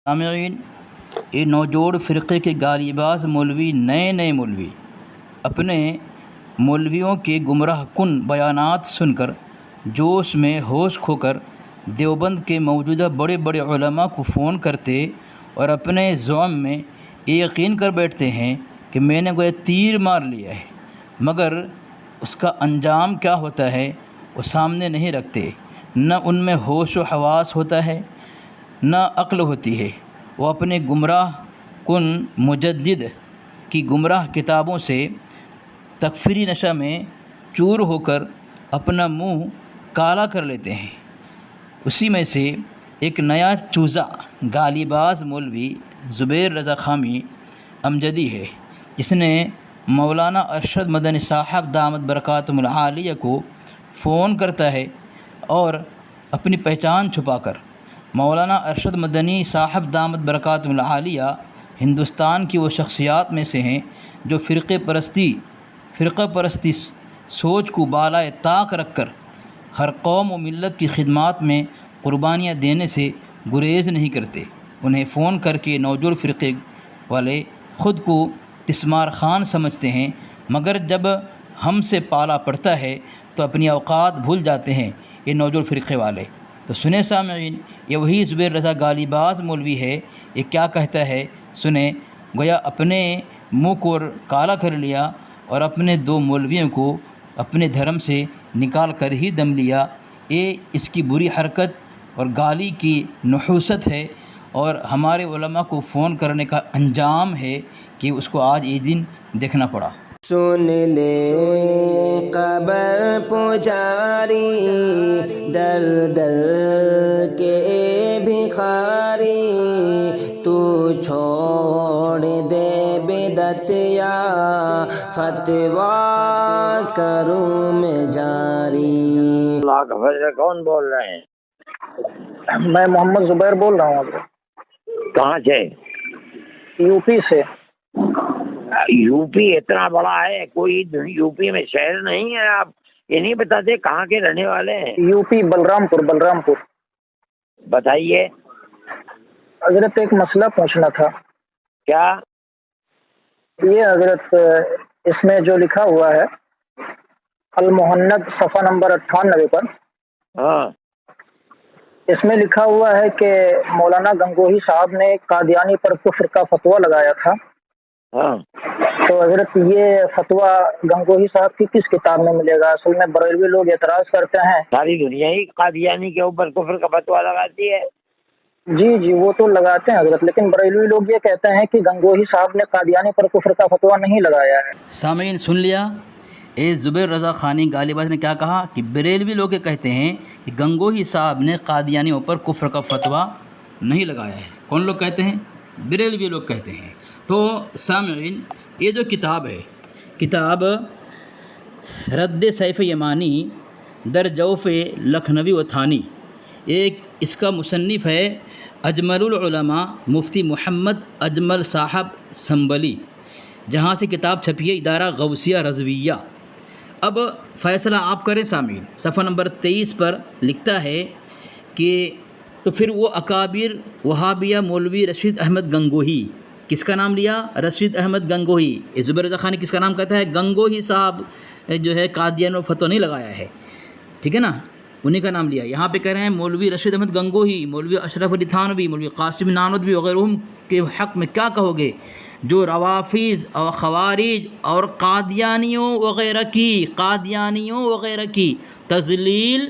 سامعین، یہ نوجوڑ فرقے کے گالی باز مولوی نئے مولوی اپنے مولویوں کے گمراہ کن بیانات سن کر جوش میں ہوش کھو کر دیوبند کے موجودہ بڑے علماء کو فون کرتے اور اپنے زعم میں یہ یقین کر بیٹھتے ہیں کہ میں نے گویا تیر مار لیا ہے، مگر اس کا انجام کیا ہوتا ہے وہ سامنے نہیں رکھتے۔ نہ ان میں ہوش و حواس ہوتا ہے، نہ عقل ہوتی ہے۔ وہ اپنے گمراہ کن مجدد کی گمراہ کتابوں سے تکفیری نشہ میں چور ہو کر اپنا منہ کالا کر لیتے ہیں۔ اسی میں سے ایک نیا چوزا گالی باز مولوی زبیر رضا خانی امجدی ہے، جس نے مولانا ارشد مدنی صاحب دامت برکاتہم العالیہ کو فون کرتا ہے اور اپنی پہچان چھپا کر۔ مولانا ارشد مدنی صاحب دامت برکاتہم العالیہ ہندوستان کی وہ شخصیات میں سے ہیں جو فرقہ پرستی سوچ کو بالائے طاق رکھ کر ہر قوم و ملت کی خدمات میں قربانیاں دینے سے گریز نہیں کرتے۔ انہیں فون کر کے نوجوڑ فرقے والے خود کو تسمار خان سمجھتے ہیں، مگر جب ہم سے پالا پڑتا ہے تو اپنی اوقات بھول جاتے ہیں یہ نوجوڑ فرقے والے۔ تو سنیں سامعین، یہ وہی زبیر رضا گالی باز مولوی ہے، یہ کیا کہتا ہے سنیں۔ گویا اپنے منہ کو کالا کر لیا اور اپنے دو مولویوں کو اپنے دھرم سے نکال کر ہی دم لیا۔ یہ اس کی بری حرکت اور گالی کی نحوست ہے، اور ہمارے علماء کو فون کرنے کا انجام ہے کہ اس کو آج یہ دن دیکھنا پڑا۔ سن لے قبر پجاری در در کے بھکاری، تو چھوڑ دے بدعت یا فتویٰ کروں میں جاری۔ اللہ کا فضل۔ کون بول رہے ہیں؟ میں محمد زبیر بول رہا ہوں حضرت۔ کہاں سے؟ یو پی سے۔ یو پی اتنا بڑا ہے، کوئی یو پی میں شہر نہیں ہے؟ آپ یہ نہیں بتاتے کہاں کے رہنے والے ہیں؟ یو پی بلرام پور۔ بتائیے حضرت ایک مسئلہ پوچھنا تھا۔ کیا؟ یہ حضرت اس میں جو لکھا ہوا ہے المہند صفحہ نمبر 98 پر، ہاں، اس میں لکھا ہوا ہے کہ مولانا گنگوہی صاحب نے قادیانی پر کفر کا فتویٰ لگایا تھا۔ ہاں، تو حضرت یہ فتویٰ گنگوہی صاحب کی کس کتاب میں ملے گا؟ اصل میں بریلوی لوگ اعتراض کرتے ہیں۔ ساری دنیا ہی قادیانی کے اوپر کفر کا فتویٰ لگاتی ہے۔ جی وہ تو لگاتے ہیں حضرت، لیکن بریلوی لوگ یہ کہتے ہیں کہ گنگوہی صاحب نے قادیانی پر کفر کا فتویٰ نہیں لگایا ہے۔ سامعین سن لیا، زبیر رضا خانی گالی باز نے کیا کہا کہ بریلوی لوگ کہتے ہیں کہ گنگوہی صاحب نے قادیانیوں پر کفر کا فتویٰ نہیں لگایا ہے۔ کون لوگ کہتے ہیں؟ بریلوی لوگ کہتے ہیں۔ تو سامعین، یہ جو کتاب ہے، کتاب رد سیف یمانی در جوف لکھنوی و تھانی، ایک اس کا مصنف ہے اجمل العلماء مفتی محمد اجمل صاحب سنبلی، جہاں سے کتاب چھپی ہے ادارہ غوثیہ رضویہ۔ اب فیصلہ آپ کریں سامعین۔ صفحہ نمبر 23 پر لکھتا ہے کہ تو پھر وہ اکابر وہابیہ مولوی رشید احمد گنگوہی، کس کا نام لیا؟ رشید احمد گنگوہی۔ زبیر رضا خانی کس کا نام کہتا ہے؟ گنگوہی صاحب جو ہے قادیان و فتویٰ نہیں لگایا ہے، ٹھیک ہے نا، انہی کا نام لیا۔ یہاں پہ کہہ رہے ہیں مولوی رشید احمد گنگوہی، مولوی اشرف علی تھانوی، مولوی قاسم نانوتوی وغیرہ کے حق میں کیا کہو گے جو روافض اور خوارج اور قادیانیوں وغیرہ کی تضلیل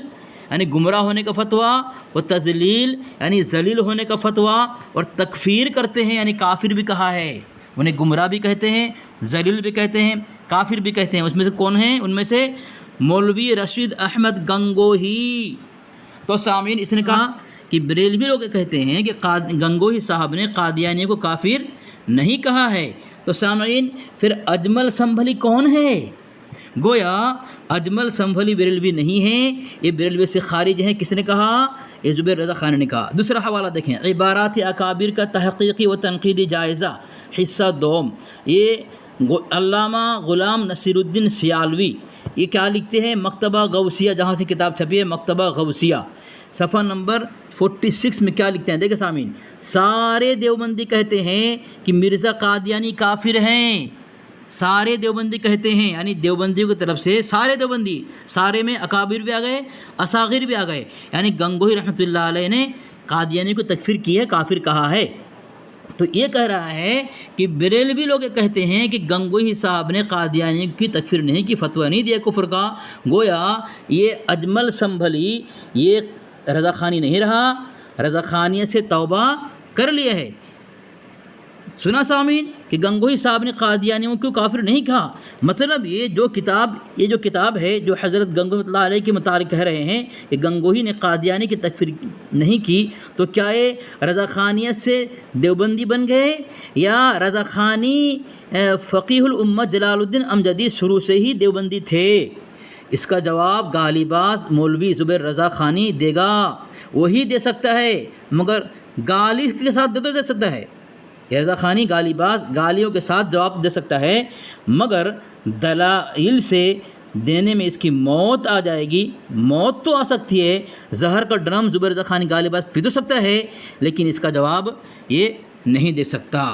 یعنی گمراہ ہونے کا فتویٰ، اور تضلیل یعنی ذلیل ہونے کا فتویٰ، اور تکفیر کرتے ہیں یعنی کافر بھی کہا ہے، انہیں گمراہ بھی کہتے ہیں، ذلیل بھی کہتے ہیں، کافر بھی کہتے ہیں۔ اس میں سے کون ہیں؟ ان میں سے مولوی رشید احمد گنگوہی۔ تو سامعین، اس نے کہا کہ بریلوی لوگ کہتے ہیں کہ گنگوہی صاحب نے قادیانیوں کو کافر نہیں کہا ہے۔ تو سامعین، پھر اجمل سنبھلی کون ہے؟ گویا اجمل سنبھلی بریلوی نہیں ہیں، یہ بریلوی سے خارج ہیں۔ کس نے کہا؟ یہ زبیر رضا خانی نے کہا۔ دوسرا حوالہ دیکھیں، عبارات اکابر کا تحقیقی و تنقیدی جائزہ حصہ دوم، یہ علامہ غلام نصیر الدین سیالوی، یہ کیا لکھتے ہیں؟ مکتبہ غوثیہ، جہاں سے کتاب چھپی ہے مکتبہ غوثیہ، صفحہ نمبر 46 میں کیا لکھتے ہیں، دیکھیں سامعین، سارے دیوبندی کہتے ہیں کہ مرزا قادیانی کافر ہیں، سارے دیوبندی کہتے ہیں، یعنی دیوبندیوں کی طرف سے سارے دیوبندی، سارے میں اکابر بھی آ گئے، اصاغر بھی آ گئے، یعنی گنگوہی رحمۃ اللہ علیہ نے قادیانی کو تکفیر کی ہے، کافر کہا ہے۔ تو یہ کہہ رہا ہے کہ بریلوی لوگ کہتے ہیں کہ گنگوہی صاحب نے قادیانی کی تکفیر نہیں کی، فتویٰ نہیں دیا کفر کا، گویا یہ اجمل سنبھلی یہ رضا خانی نہیں رہا، رضا خانیت سے توبہ کر لیا ہے۔ سنا سامعین کہ گنگوہی صاحب نے قادیانیوں کو کافر نہیں کہا، مطلب یہ جو کتاب ہے جو حضرت گنگوہی رحمۃ اللہ علیہ کے متعلق کہہ رہے ہیں کہ گنگوہی نے قادیانی کی تکفیر نہیں کی، تو کیا یہ رضا خانیت سے دیوبندی بن گئے یا رضا خانی فقیہ الامت جلال الدین امجدی شروع سے ہی دیوبندی تھے؟ اس کا جواب غالباز مولوی زبیر رضا خانی دے گا، وہی دے سکتا ہے، مگر گالی کے ساتھ دے سکتا ہے۔ رضا خانی گالیوں کے ساتھ جواب دے سکتا ہے، مگر دلائل سے دینے میں اس کی موت آ جائے گی، موت تو آ سکتی ہے، زہر کا ڈرم زبیر رضا خانی گالی باز پی تو سکتا ہے، لیکن اس کا جواب یہ نہیں دے سکتا۔